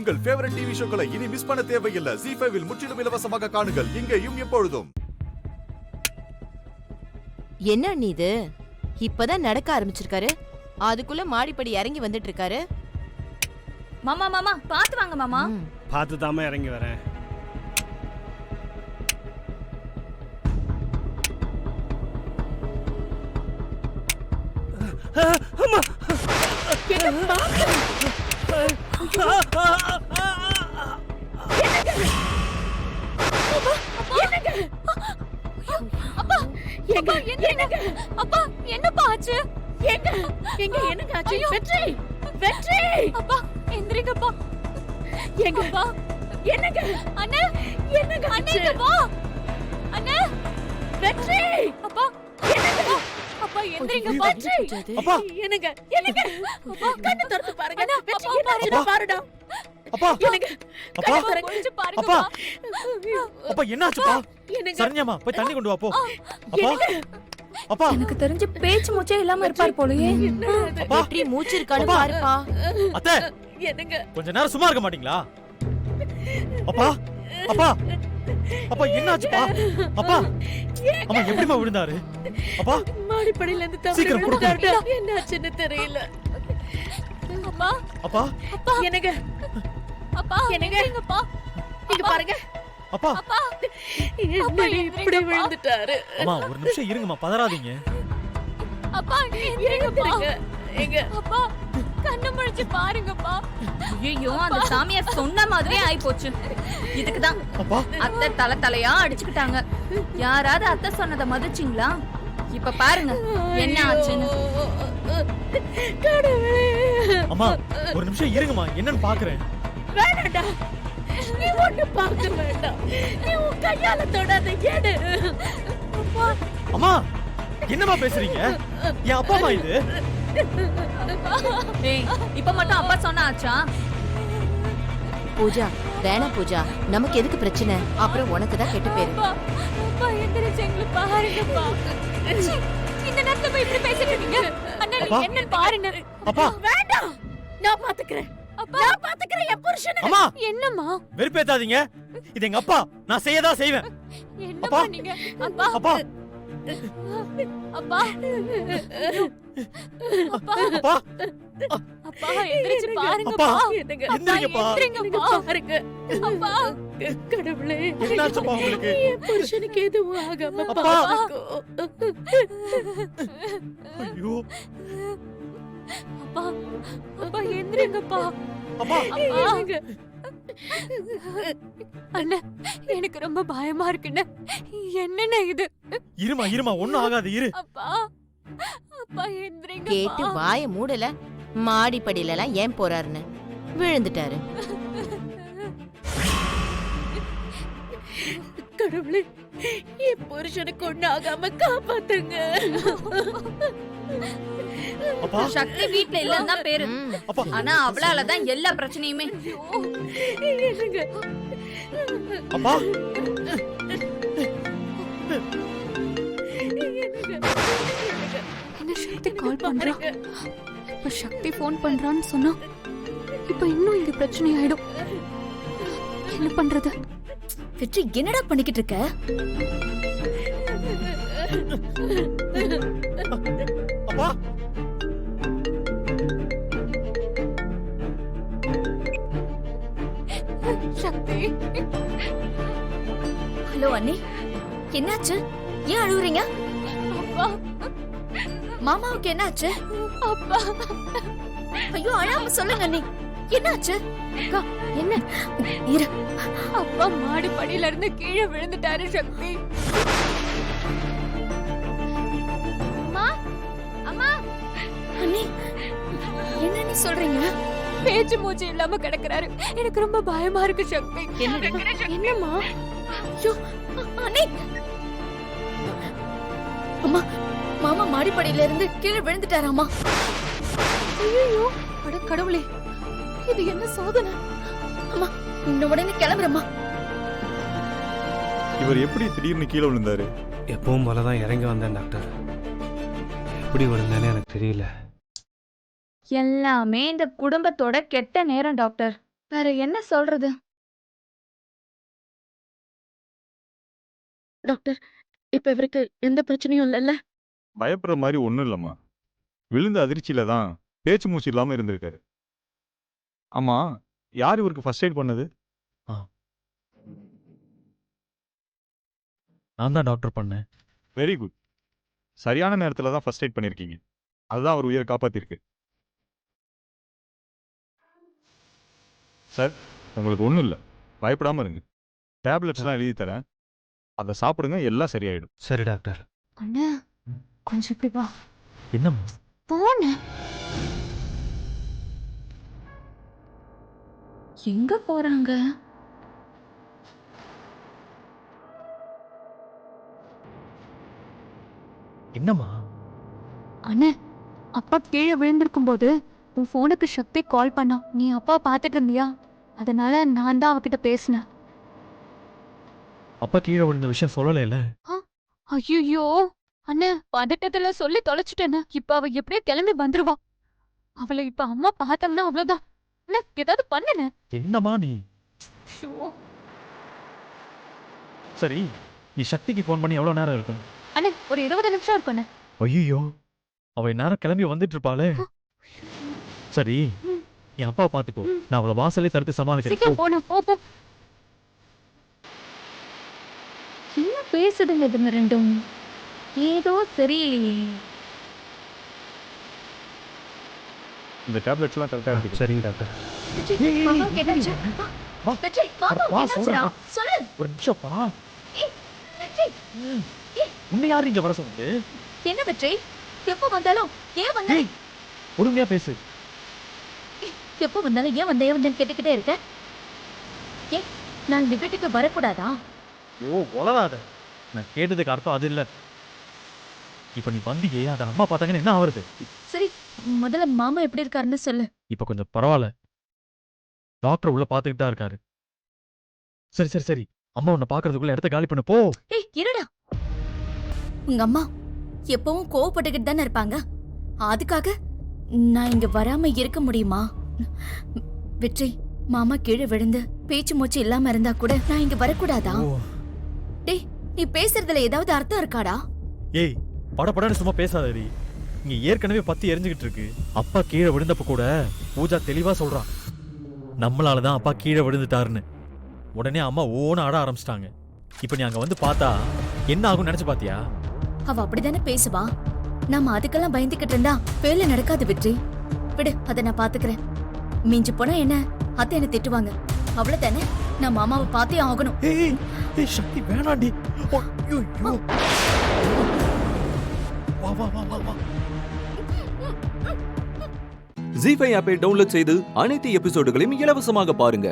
உங்கள் favourite TV ஷோக்களை இனி miss பண்ண தேவையில்லை. ZEE5 இல் முற்றிலும் இலவசமாக காணுங்கள். இங்கேயும் எப்பொழுதும். என்ன அண்ணி இது? இப்பதான் நடக்க ஆரம்பிச்சிருக்காரு, அதுக்குள்ள மாடிப்படி இறங்கி வந்துட்டு இருக்காரு. மாமா மாமா பாத்து வாங்க மாமா. பார்த்து தாம இறங்கி வரேன். என்னப்பா ஆச்சு? என்னங்க ஆச்சு? வெற்றி வெற்றி அப்பா எந்திரிங்கப்பா. எங்கப்பா? என்னங்க அண்ணே, என்னங்க ஆச்சு? அண்ணேங்கப்பா. அண்ணே வெற்றி அப்பா என்னங்க? அப்பா எந்திரிங்கப்பா. அப்பா என்னங்க என்னங்க அப்பா கண்ணு திறந்து பாருங்க. வெற்றி என்னாச்சு பாருடா. அப்பா என்னங்க அப்பா கொஞ்சம் பாருங்க அப்பா அப்பா. அப்பா என்னாச்சுப்பா? என்னங்க சரண்யாமா போய் தண்ணி கொண்டு வா போ. அப்பா அப்பா எனக்கு தெரிஞ்ச பேச்சு மூச்சே இல்லாம இருப்பார் போலயே. அப்பா வெற்றி மூச்சு இருக்கான்னு பாருப்பா. அத்தை என்னங்க கொஞ்ச நேரம் சும்மா இருக்க மாட்டீங்களா? அப்பா அப்பா அப்பா என்னாச்சுப்பா? அப்பா அம்மா எப்படிமா விழுந்தாரு? அப்பா மாடிப்படியில இருந்து தவறி சீக்கிரம் கொடுங்க. விழுந்தாருடா. என்னாச்சுன்னு தெரியல. அப்பா அப்பா என்னங்க அப்பா என்னங்க? எந்திரிங்கப்பா. இங்க பாருங்க. அப்பா அப்பா என்னடி இப்படி விழுந்துட்டாரு? அம்மா ஒரு நிமிஷம் இருங்கம்மா, பதறாதீங்க. அப்பா எந்திரிங்கப்பா. எழுந்திருங்க. எங்க அப்பா கண்ணு முழிச்சு பாருங்கப்பா. ஐயோ அந்த சாமியார் சொன்ன மாதிரியே ஆயி போச்சு. இதுக்குதான் அப்பா அத்தை தலையா அடிச்சுக்கிட்டாங்க. யாராவது அத்தை சொன்னதை மதிச்சிங்களா? இப்ப பாருங்க என்ன ஆச்சுன்னு. கடவுளே. அம்மா ஒரு நிமிஷம் இருங்கம்மா, என்னன்னு பாக்குறேன். வேண்டாம்டா, நீ ஒண்ணு பார்க்க வேண்டாம். நீ உன் கையால தொடாத. எடு. அம்மா என்னம்மா பேசுறீங்க? என் அப்பா அம்மா இது. ஏய் இப்ப மட்டும் அப்பா சொன்ன ஆச்சா? பூஜா வேணாம் பூஜா, நமக்கு எதுக்கு பிரச்சனை? அப்புறம் உனக்கு தான் கெட்டு பேரு. அப்பா அப்பா எந்திரிச்சு எங்களை பாருங்கப்பா. ச்சீ, இந்த நேரத்துல போய் இப்படி பேசிட்டு இருக்கீங்க. அண்ணா அப்பா. நீங்க என்னன்னு பாருங்க. அப்பா வேண்டாம், நான் பாத்துக்கிறேன். அப்பா நான் பாத்துக்கிறேன் என் புருஷனை. அம்மா என்னம்மா வெறுப்பேத்தாதீங்க, இது எங்க அப்பா. நான் செய்யதான் செய்வேன். என்னம்மா அப்பா. நீங்க? அப்பா அப்பா அப்பா அப்பா அப்பா அப்பா எந்திரிச்சு அப்பா. பாருங்கப்பா. என்னங்க? எந்திரிங்கப்பா. எந்திரிங்கப்பா. பாருங்க. அப்பா கடவுளே, என்னாச்சுப்பா உங்களுக்கு? என் புருஷனுக்கு எதுவும் ஆகாம அப்பா. பாத்துக்கோ. ஐயோ அப்பா அப்பா எந்திரிங்கப்பா. அப்பா அப்பா என்னங்க? அண்ணா எனக்கு ரொம்ப பயமா இருக்குண்ணே. என்னண்ணே இது? இருமா இருமா, ஒண்ணும் ஆகாது, இரு. அப்பா அப்பா எந்திரிங்க. கேட்டு வாய மூடல. மாடிப்படியில எல்லாம் ஏன் போறாருன்னு விழுந்துட்டாரு. கடவுளே, என் புருஷனுக்கு ஒண்ணு ஆகாம காப்பாத்துங்க. அப்பா சக்தி வீட்ல இல்லன்னு தான் பேரு. ம். அப்பா ஆனா அவளாலதான் எல்லா பிரச்சனையுமே. என்னங்க? அப்பா என்ன சக்தி கால் பண்றா? இப்ப சக்தி போன் பண்றான்னு சொன்னா இப்ப இன்னும் இங்க பிரச்சனை ஆயிடும். என்ன பண்றது? வெற்றி என்னடா பண்ணிக்கிட்டு இருக்க? அப்பா சக்தி ஹலோ அண்ணி, என்னாச்சு? ஏன் அழுகுறீங்க? அப்பா மாமாவுக்கு என்னாச்சு? அப்பா ஐயோ அழாம சொல்லுங்க அண்ணி, என்னாச்சு? அக்கா என்ன? இரு. அப்பா மாடி படியில இருந்து கீழே விழுந்துட்டாரு சக்தி. அம்மா அம்மா அண்ணி என்ன நீ சொல்றீங்க? பேச்சு மூச்சு இல்லாம கிடக்குறாரு. எனக்கு ரொம்ப பயமா இருக்கு சக்தி. என்னம்மா? ஐயோ அண்ணி, அம்மா மாமா மாடிப்படியில இருந்து கீழே விழுந்துட்டாராமா. ஐயோ அட கடவுளே, இது என்ன சோதனை? அம்மா இந்த உடனே கிளம்புறம்மா. இவர் எப்படி திடீர்னு கீழே விழுந்தாரு? எப்பவும் போலதான் இறங்கி வந்தேன் டாக்டர். எப்படி விழுந்தேன்னு எனக்கு தெரியல. எல்லாமே இந்த குடும்பத்தோட கெட்ட நேரம் டாக்டர். வேற என்ன சொல்றது? டாக்டர், இப்ப இவருக்கு எந்த பிரச்சனையும் இல்லைல்ல? பயப்படுற மாதிரி ஒன்றும் இல்லைம்மா. விழுந்த அதிர்ச்சியில தான் பேச்சு மூச்சு இல்லாமல் இருந்திருக்காரு. ஆமா, யார் இவருக்கு ஃபர்ஸ்ட் எய்ட் பண்ணது? நான் தான் டாக்டர் பண்ணேன். Very good. சரியான நேரத்தில் தான் ஃபர்ஸ்ட் எய்ட் பண்ணியிருக்கீங்க. அதுதான் அவர் உயிரை காப்பாற்றிருக்கு. சார், உங்களுக்கு ஒன்றும் இல்லை, பயப்படாமல் இருங்க. டேப்லெட்ஸ்லாம் எழுதி தரேன், அதை சாப்பிடுங்க, எல்லாம் சரியாயிடும். சரி டாக்டர். அண்ணா கொஞ்சம் இப்படி வா. என்னம்மா? போன எங்க போறாங்க? என்னம்மா? அண்ணே, அப்பா கீழே விழுந்திருக்கும் போது உன் போனுக்கு சக்தி கால் பண்ணா. நீ அப்பா பார்த்துட்டு இருந்தியா? அதனால நான் தான் அவகிட்ட பேசினேன். அப்பா கீழே விழுந்த விஷயம் சொல்லலைல. ஐயோ அண்ணே, பதட்டத்துல சொல்லி தொலைச்சிட்டேன்னு. இப்ப அவ எப்படியே கிளம்பி வந்துருவா. அவளை இப்ப அம்மா பார்த்தாங்கன்னா அவ்வளவுதான். அண்ணே, ஏதாவது பண்ணுன. என்னம்மா நீ? சரி, நீ சக்திக்கு ஃபோன் பண்ணி எவ்வளவு நேரம் இருக்கும்? அண்ணே, ஒரு 20 நிமிஷம் இருக்கும் அண்ணே. ஐயோ, அவ நேரம் கிளம்பி வந்துட்டு இருப்பாளே. சரி, என் அப்பா பாத்துக்கோ, நான் அவளை வாசலே தடுத்து சமாளிக்கிறேன். சீக்கிரம் போன போ. என்ன பேசுதுங்க இதுங்க ரெண்டும்? ஏதோ சரியில்லையே. இந்த டேப்லெட்ஸ்லாம் கரெக்டாக எடுத்துக்கோ. சரி டாக்டர். மாமாவுக்கு என்னாச்சு? வெற்றி, மாமாவுக்கு என்னாச்சுடா? சொல்லு. ஒரு நிமிஷம்ப்பா. உன்னை யாரு இங்க வர சொன்னது? என்ன வெற்றி? எப்போ வந்தாலும் ஏன் வந்த? ஏய், பொறுமையா பேசு. எப்போ வந்தாலும் ஏன் வந்தேன்னு கேட்டுக்கிட்டே இருக்க. ஏன் நான் இந்த வீட்டுக்கு வரக்கூடாதா? ஓ, உளராத. நான் கேட்டதுக்கு அர்த்தம் அது இல்ல. இப்ப நீ வந்தியே, அதை அம்மா பார்த்தாங்கன்னு என்ன ஆகுறது? சரி, முதல்ல மாமா எப்படி இருக்காருன்னு சொல்லு. இப்ப கொஞ்சம் பரவாயில்ல. டாக்டர் உள்ள பாத்துக்கிட்டு தான் இருக்காரு. சரி சரி சரி, அம்மா உன்னை பாக்குறதுக்குள்ள இடத்த காலி பண்ணு போ. ஏய், இருடா. உங்க அம்மா எப்பவும் கோவப்பட்டுக்கிட்டு தானே இருப்பாங்க. அதுக்காக நான் இங்க வராம இருக்க முடியுமா? வெற்றி, மாமா கீழே விழுந்து பேச்சு மூச்சு இல்லாம இருந்தா கூட நான் இங்க வரக்கூடாதா? டேய், நீ பேசுறதுல ஏதாவது அர்த்தம் இருக்காடா? ஏய், படபடன்னு சும்மா பேசாதடி. இங்க ஏற்கனவே பத்தி எரிஞ்சுக்கிட்டு இருக்கு. அப்பா கீழே விழுந்தப்ப கூட பூஜா தெளிவா சொல்றான், நம்மளாலதான் அப்பா கீழே விழுந்துட்டாருன்னு. உடனே அம்மா ஓன ஆட ஆரம்பிச்சிட்டாங்க. இப்ப நீ அங்க வந்து பார்த்தா என்ன ஆகும் நினைச்சு பாத்தியா? அவ அப்படிதானே பேசுவா. நாம அதுக்கெல்லாம் பயந்துகிட்டு இருந்தா வேலை நடக்காது வெற்றி. விடு, அதை நான் பாத்துக்கிறேன். மிஞ்சு போனா என்ன, அத்தை என்ன திட்டுவாங்க. அவ்வளவுதானே, நான் மாமாவை பார்த்தே ஆகணும். ஏய் ஏய், சக்தி வேணாண்டி. ஐயோ, வா வா வா வா வா. ஜீ5 ஆப்பை டவுன்லோட் செய்து அனைத்து எபிசோடுகளையும் இலவசமாக பாருங்க.